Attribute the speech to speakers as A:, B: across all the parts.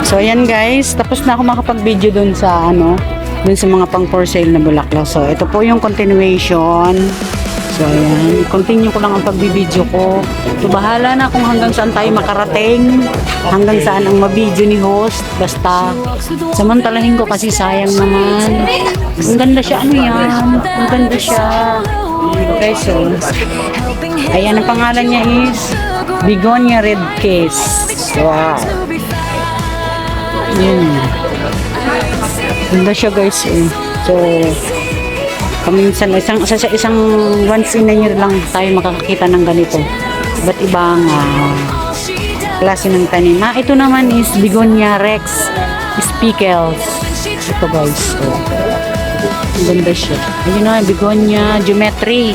A: So ayan guys, tapos na ako makapag-video dun sa dun sa mga pang for sale na bulaklak. So ito po yung continuation. So ayan, continue ko lang ang pagbibideo ko. So bahala na kung hanggang saan tayo makarating, hanggang saan ang mabideo ni host. Basta samantalahin ko kasi sayang naman. Ang ganda siya, ang ganda siya. Okay, so ayan, ang pangalan niya is Begonia Red Case. Wow. Yun. Ganda siya guys eh. So paminsan isang once in a year lang tayo makakakita ng ganito. Ba't ibang klase ng tanim. Ito naman is Begonia Rex Spickles. Ito guys. So, ganda siya. Ayun na, Begonia Geometry.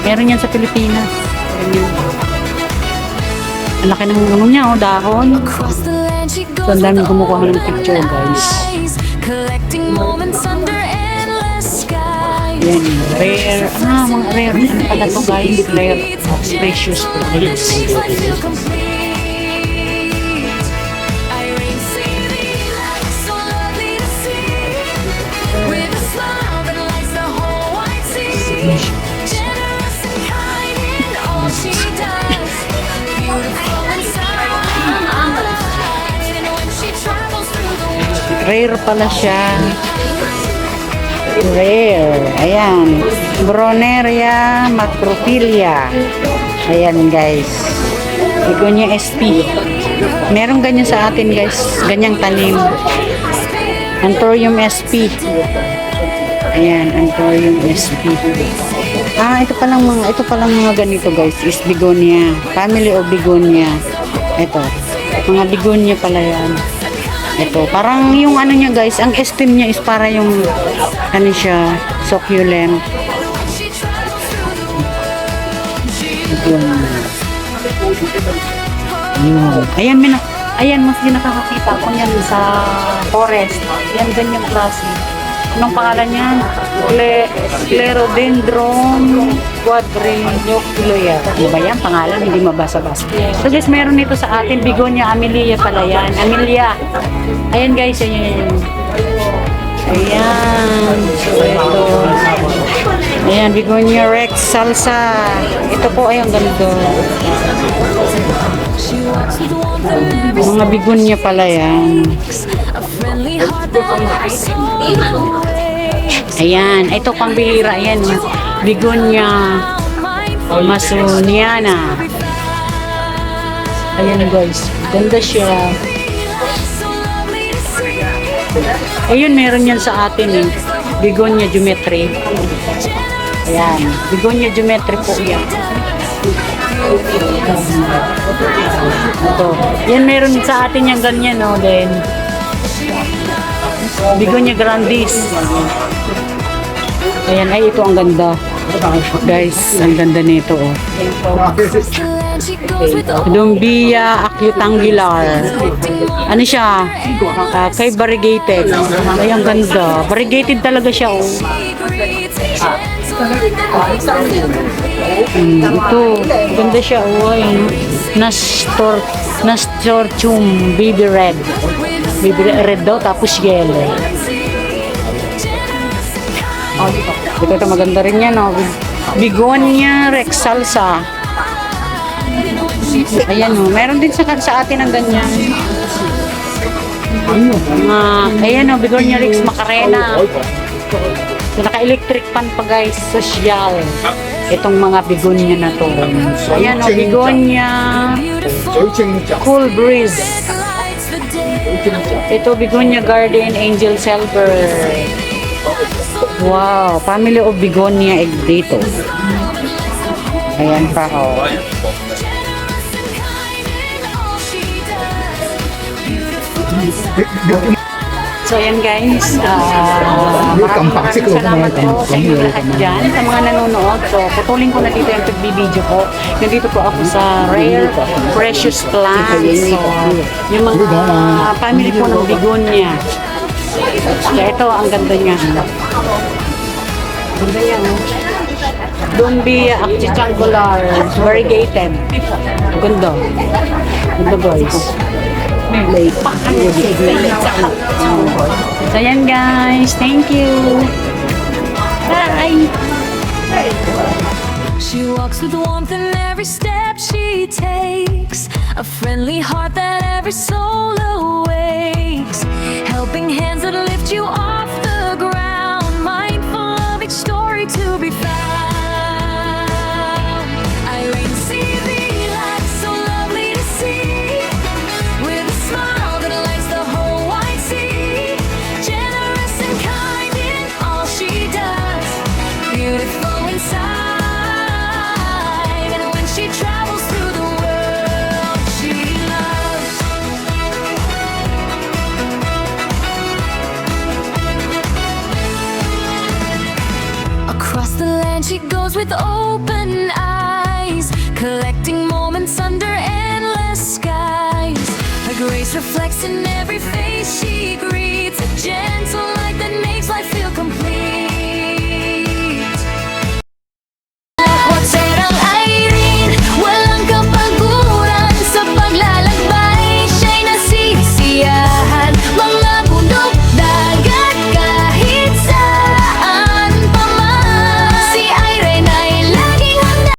A: Meron yan sa Pilipinas. Ang laki ng niya, dahon. So, ang daming kumukuha ng picture, guys. Yan, rare. Mga rare. Ano pala to, guys? Rare. Precious plants. Rare pala siya. Rare. Ayan. Broneria macrophylla. Ayan guys. Begonia SP. Meron ganyan sa atin guys. Ganyang tanim. Anthurium SP. Ayan. Anthurium SP. Ito palang mga ganito guys. Is Begonia. Family of Begonia. Ito. Mga Begonia pala yan. Ito, parang yung niya guys, ang stem niya is para yung siya, succulent. Ayan, mas nakakakita ko yan sa forest. Yan, ganyang klase. Anong pangalan yan? Sclerodendron quadrinuclea. Ano ba yan? Pangalan, hindi mabasa-basa. So guys, meron nito sa atin. Begonia amelia pala yan. Amelia. Ayan guys, ayan. Ayan. So ito. Ayan, Begonia Rex Salsa. Ito po ay ang ganito. Mga Begonia pala yan. Ayan, ito pambihira yan. Begonia Masoniana. Ayan guys, ganda siya. Ayun, meron yan sa atin eh. Begonia Geometry. Ayan, Begonia Geometry po yan. Ito. Yan, meron sa atin yung ganyan, no? Then Begonia Grandis. Ayan, ay ito ang ganda. Guys, ang ganda nito, oh. Dumbia accutangular. Ano siya? Kay variegated. Ay, ang ganda. Variegated talaga siya, oh. Ito, ganda siya, oh. Ayan. Nasturtium baby red. Baby red daw, tapos yellow. Ito maganda rin yan, oh. Begonia Rex Salsa. Ayan, oh. Meron din sa atin ang ganyan. Ayan, oh. Begonia Rex Macarena. So, naka-electric pan pa guys. Social. Itong mga begonia na to. Ayan, oh. Begonia Cool Breeze. Ito, Begonia Garden Angel Silver. Wow, family of Begonia egg dito. Ayan pa, oh. So, ayan guys. Maraming salamat po sa inyo lahat dyan, sa mga nanonood. So, putulin ko na dito yung pagbibideo ko. Nandito po ako sa Rare Precious Plants. So, yung mga family po ng Begonia. Kaya ito, ang ganda niya. Ganda niya, no? Dumbia accutangular variegated. Ganda. Ganda guys. Late. So yan guys, thank you. Bye!
B: She walks with warmth in every step she takes, a friendly heart that every soul awakes, helping hands that lift you off the ground, mindful of each story to be found. Irene CV, life so lovely to see, with a smile that lights the whole wide sea, generous and kind in all she does, beautiful inside. She travels through the world she loves. Across the land she goes with open eyes, collecting moments under endless skies. Her grace reflects in every face she greets.